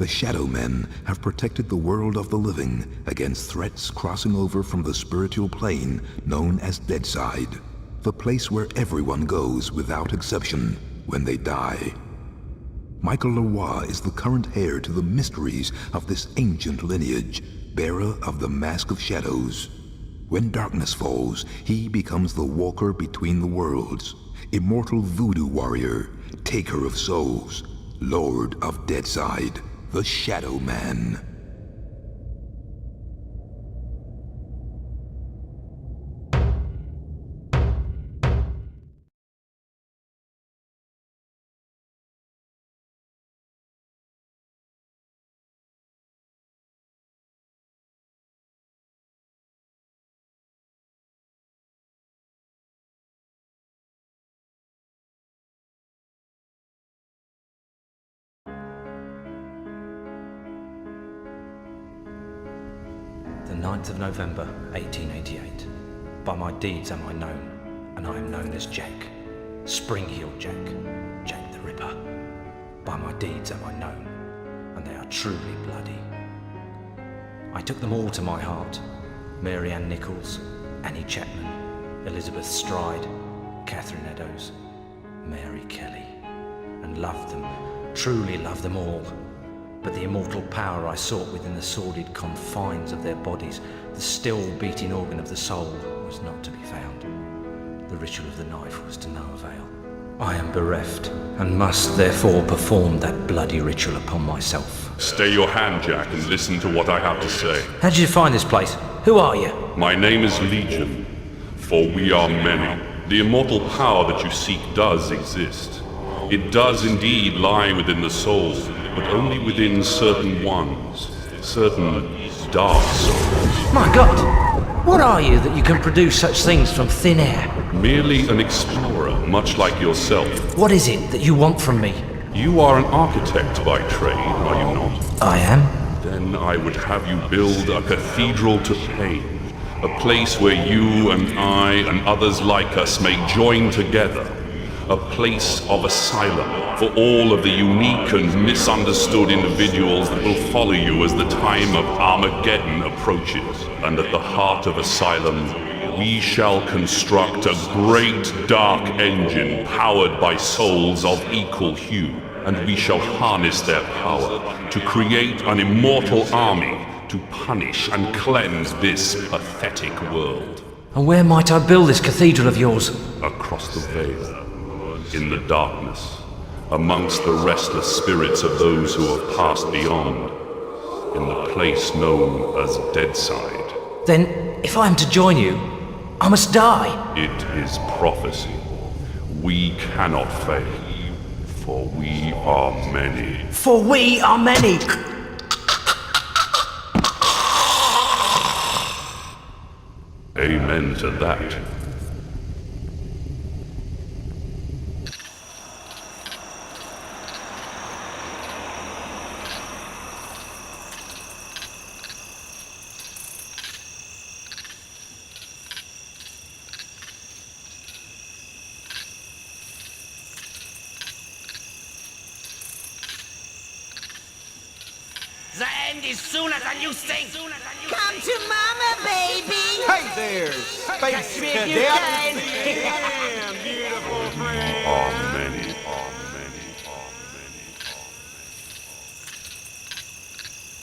the Shadow Men have protected the world of the living against threats crossing over from the spiritual plane known as Deadside, the place where everyone goes without exception when they die. Michael Leroy is the current heir to the mysteries of this ancient lineage, bearer of the Mask of Shadows. When darkness falls, he becomes the walker between the worlds, immortal voodoo warrior, taker of souls, lord of Deadside, the Shadow Man. The 9th of November, 1888. By my deeds am I known, and I am known as Jack. Spring-heeled Jack, Jack the Ripper. By my deeds am I known, and they are truly bloody. I took them all to my heart. Mary Ann Nichols, Annie Chapman, Elizabeth Stride, Catherine Eddowes, Mary Kelly, and loved them, truly loved them all. But the immortal power I sought within the sordid confines of their bodies, the still beating organ of the soul, was not to be found. The ritual of the knife was to no avail. I am bereft, and must therefore perform that bloody ritual upon myself. Stay your hand, Jack, and listen to what I have to say. How did you find this place? Who are you? My name is Legion, for we are many. The immortal power that you seek does exist. It does indeed lie within the soul, but only within certain ones, certain dark souls. My God! What are you that you can produce such things from thin air? Merely an explorer, much like yourself. What is it that you want from me? You are an architect by trade, are you not? I am. Then I would have you build a cathedral to pain, a place where you and I and others like us may join together. A place of asylum for all of the unique and misunderstood individuals that will follow you as the time of Armageddon approaches. And at the heart of asylum, we shall construct a great dark engine powered by souls of equal hue. And we shall harness their power to create an immortal army to punish and cleanse this pathetic world. And where might I build this cathedral of yours? Across the veil. In the darkness, amongst the restless spirits of those who have passed beyond, in the place known as Deadside. Then, if I am to join you, I must die. It is prophecy. We cannot fail, for we are many. For we are many! Amen to that. The end is sooner than you think. Come to mama, baby. Hey there, space cadet. Damn, beautiful friend. Are many.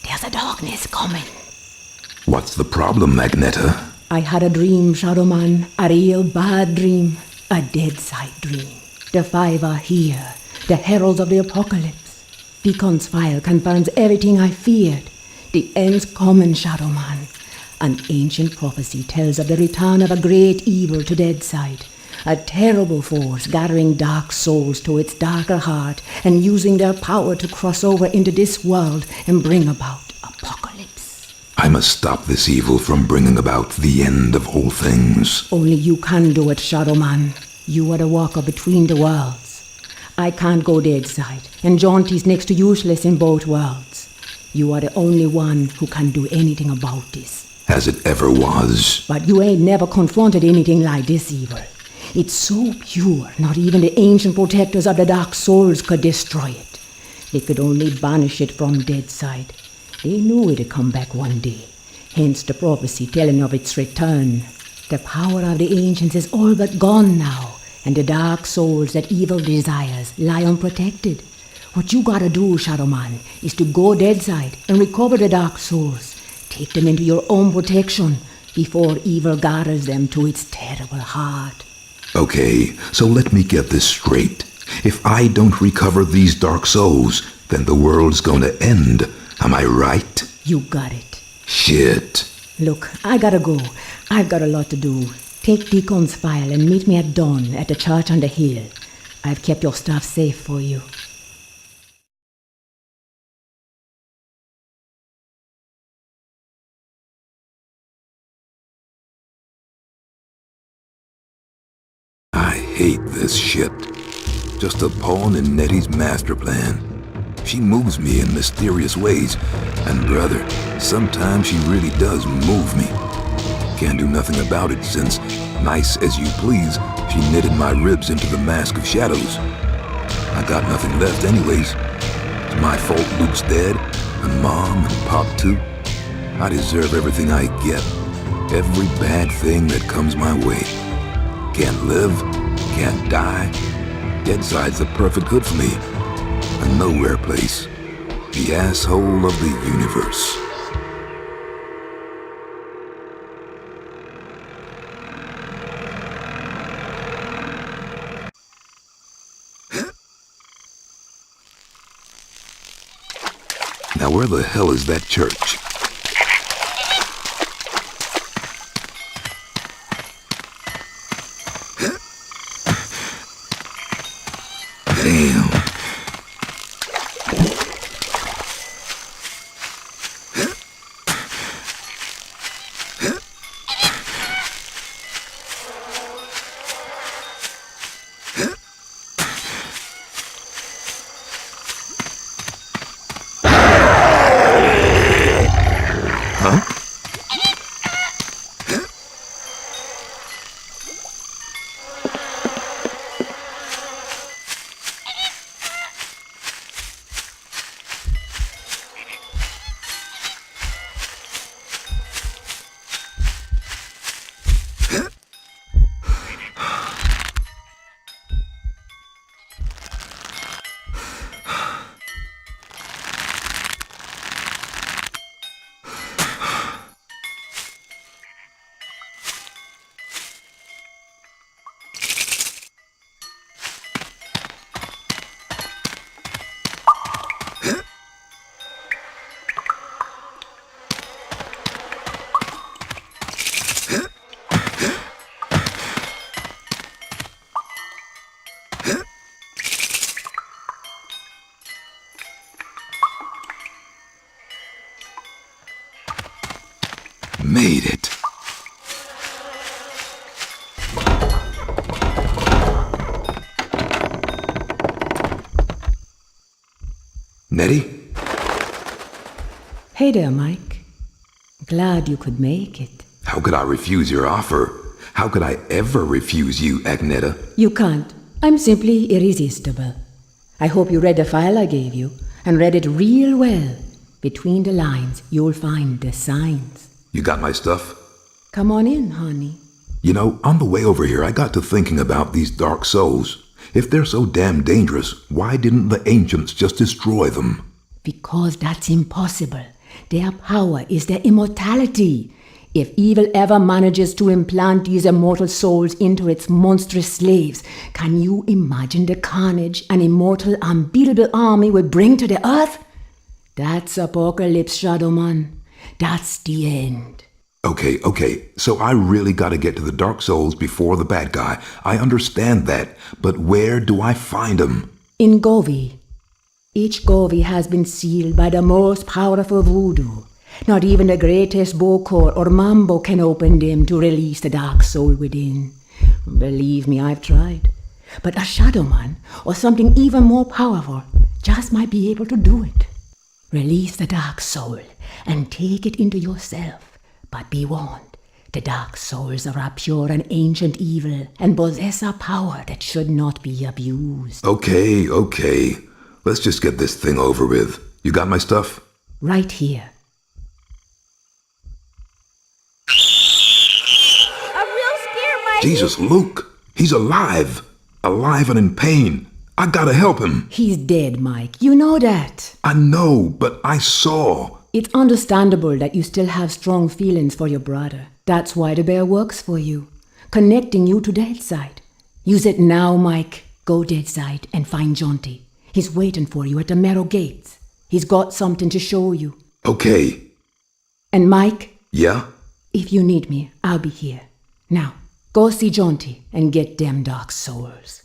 There's a darkness coming. What's the problem, Magneta? I had a dream, Shadowman. A real bad dream. A Deadside dream. The five are here. The heralds of the apocalypse. Beacon's file confirms everything I feared. The end's coming, Shadowman. An ancient prophecy tells of the return of a great evil to Deadside. A terrible force gathering dark souls to its darker heart and using their power to cross over into this world and bring about apocalypse. I must stop this evil from bringing about the end of all things. Only you can do it, Shadowman. You are the walker between the worlds. I can't go Deadside, and Jaunty's next to useless in both worlds. You are the only one who can do anything about this. As it ever was. But you ain't never confronted anything like this evil. It's so pure, not even the ancient protectors of the Dark Souls could destroy it. They could only banish it from Deadside. They knew it'd come back one day, hence the prophecy telling of its return. The power of the ancients is all but gone now, and the dark souls that evil desires lie unprotected. What you gotta do, Shadow Man, is to go Deadside and recover the dark souls. Take them into your own protection before evil gathers them to its terrible heart. Okay, so let me get this straight. If I don't recover these dark souls, then the world's gonna end. Am I right? You got it. Shit. Look, I gotta go. I've got a lot to do. Take Deacon's file and meet me at dawn at the church on the hill. I've kept your stuff safe for you. I hate this shit. Just a pawn in Nettie's master plan. She moves me in mysterious ways, and brother, sometimes she really does move me. Can't do nothing about it since, nice as you please, she knitted my ribs into the mask of shadows. I got nothing left anyways. It's my fault Luke's dead, and Mom and Pop too. I deserve everything I get, every bad thing that comes my way. Can't live, can't die. Deadside's the perfect hood for me. A nowhere place. The asshole of the universe. Now where the hell is that church? Damn. Made it. Nettie? Hey there, Mike. Glad you could make it. How could I refuse your offer? How could I ever refuse you, Agneta? You can't. I'm simply irresistible. I hope you read the file I gave you, and read it real well. Between the lines, you'll find the signs. You got my stuff? Come on in, honey. You know, on the way over here, I got to thinking about these dark souls. If they're so damn dangerous, why didn't the ancients just destroy them? Because that's impossible. Their power is their immortality. If evil ever manages to implant these immortal souls into its monstrous slaves, can you imagine the carnage an immortal, unbeatable army would bring to the earth? That's Apocalypse, Shadow Man. That's the end. Okay, so I really gotta get to the Dark Souls before the bad guy. I understand that, but where do I find them? In Govi. Each Govi has been sealed by the most powerful voodoo. Not even the greatest Bokor or Mambo can open them to release the dark soul within. Believe me, I've tried. But a Shadow Man, or something even more powerful, just might be able to do it. Release the dark soul and take it into yourself. But be warned, the dark souls are a pure and ancient evil and possess a power that should not be abused. Okay. let's just get this thing over with. You got my stuff? Right here. A real scare, Mike. Jesus, Luke! He's alive! Alive and in pain. I gotta help him. He's dead, Mike. You know that. I know, but I saw. It's understandable that you still have strong feelings for your brother. That's why the bear works for you, connecting you to Deadside. Use it now, Mike. Go Deadside and find Jonty. He's waiting for you at the Marrow Gates. He's got something to show you. Okay. And Mike, Yeah? if you need me, I'll be here. Now, go see Jonty and get them dark souls.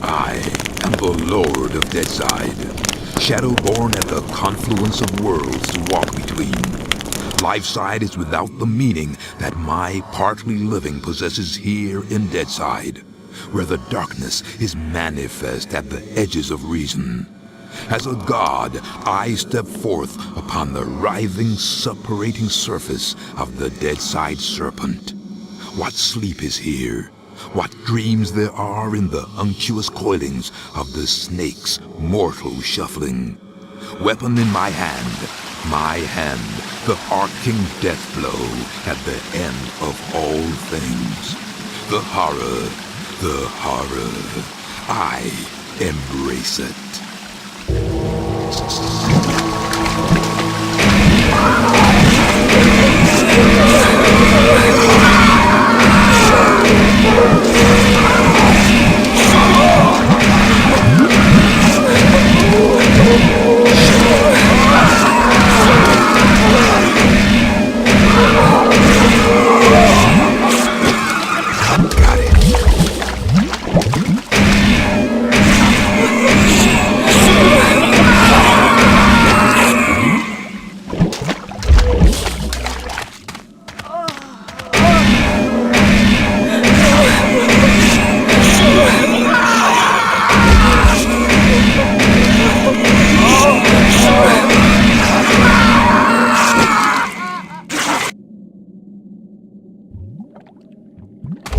I am the Lord of Deadside, Shadowborn at the confluence of worlds to walk between. Lifeside is without the meaning that my partly living possesses here in Deadside, where the darkness is manifest at the edges of reason. As a god, I step forth upon the writhing, suppurating surface of the Deadside Serpent. What sleep is here? What dreams there are in the unctuous coilings of the snake's mortal shuffling. Weapon in my hand, the arcing death blow at the end of all things. The horror, I embrace it.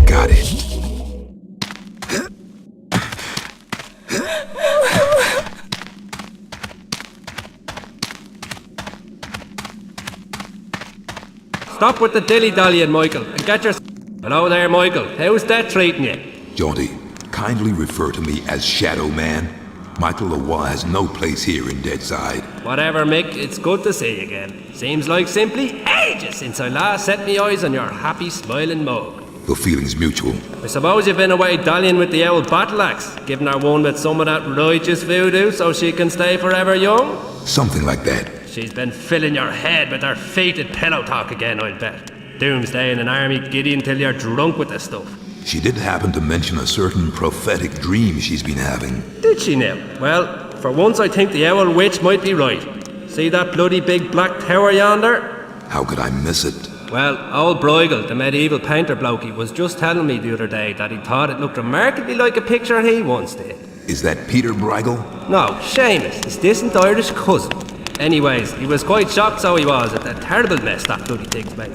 Got it. Stop with the dilly-dallying, Michael, and get your... Hello there, Michael. How's that treating you? Jaunty, kindly refer to me as Shadow Man. Michael Lavoie has no place here in Deadside. Whatever, Mick, it's good to see you again. Seems like simply ages since I last set me eyes on your happy, smiling mug. The feeling's mutual. I suppose you've been away dallying with the old battle axe, giving her one with some of that righteous voodoo so she can stay forever young? Something like that. She's been filling your head with her fated pillow talk again, I'll bet. Doomsday in an army giddy until you're drunk with the stuff. She did happen to mention a certain prophetic dream she's been having. Did she now? Well, for once I think the owl witch might be right. See that bloody big black tower yonder? How could I miss it? Well, old Bruegel, the medieval painter blokey, was just telling me the other day that he thought it looked remarkably like a picture he once did. Is that Peter Bruegel? No, Seamus, his distant Irish cousin. Anyways, he was quite shocked, so he was, at the terrible mess that bloody thing's made.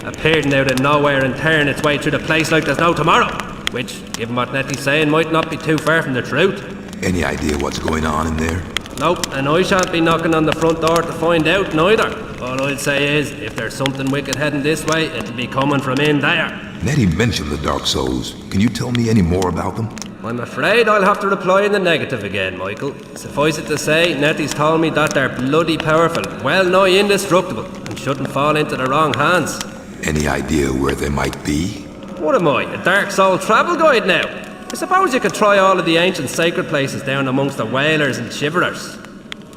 Appearing out of nowhere and tearing its way through the place like there's no tomorrow. Which, given what Nettie's saying, might not be too far from the truth. Any idea what's going on in there? Nope, and I shan't be knocking on the front door to find out neither. All I'll say is, if there's something wicked heading this way, it'll be coming from in there. Nettie mentioned the Dark Souls. Can you tell me any more about them? I'm afraid I'll have to reply in the negative again, Michael. Suffice it to say, Nettie's told me that they're bloody powerful, well nigh indestructible, and shouldn't fall into the wrong hands. Any idea where they might be? What am I, a Dark Soul travel guide now? I suppose you could try all of the ancient sacred places down amongst the whalers and shiverers.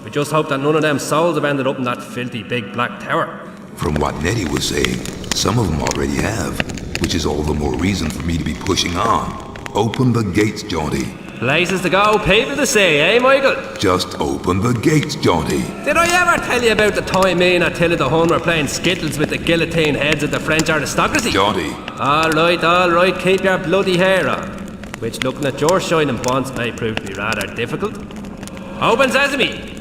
We just hope that none of them souls have ended up in that filthy big black tower. From what Nettie was saying, some of them already have, which is all the more reason for me to be pushing on. Open the gates, Jaunty. Places to go, people to see, eh, Michael? Just open the gates, Jaunty. Did I ever tell you about the time me and Attila the Hun were playing skittles with the guillotine heads of the French aristocracy? Jaunty. All right, keep your bloody hair on. Which, looking at your shining bonds, may prove to be rather difficult. Open sesame!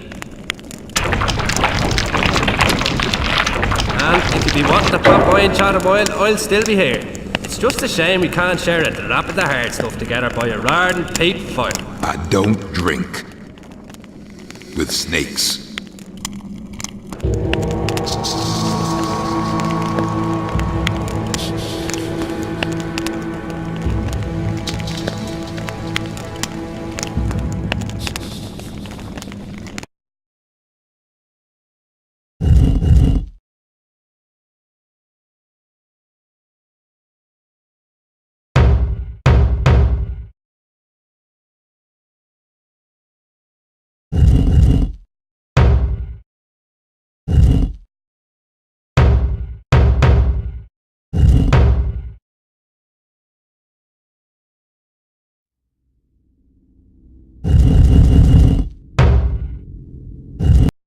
And if you be wanting to pop by and chat a while, I'll still be here. It's just a shame we can't share a drop of the hard stuff together by a roaring peat fire. I don't drink with snakes.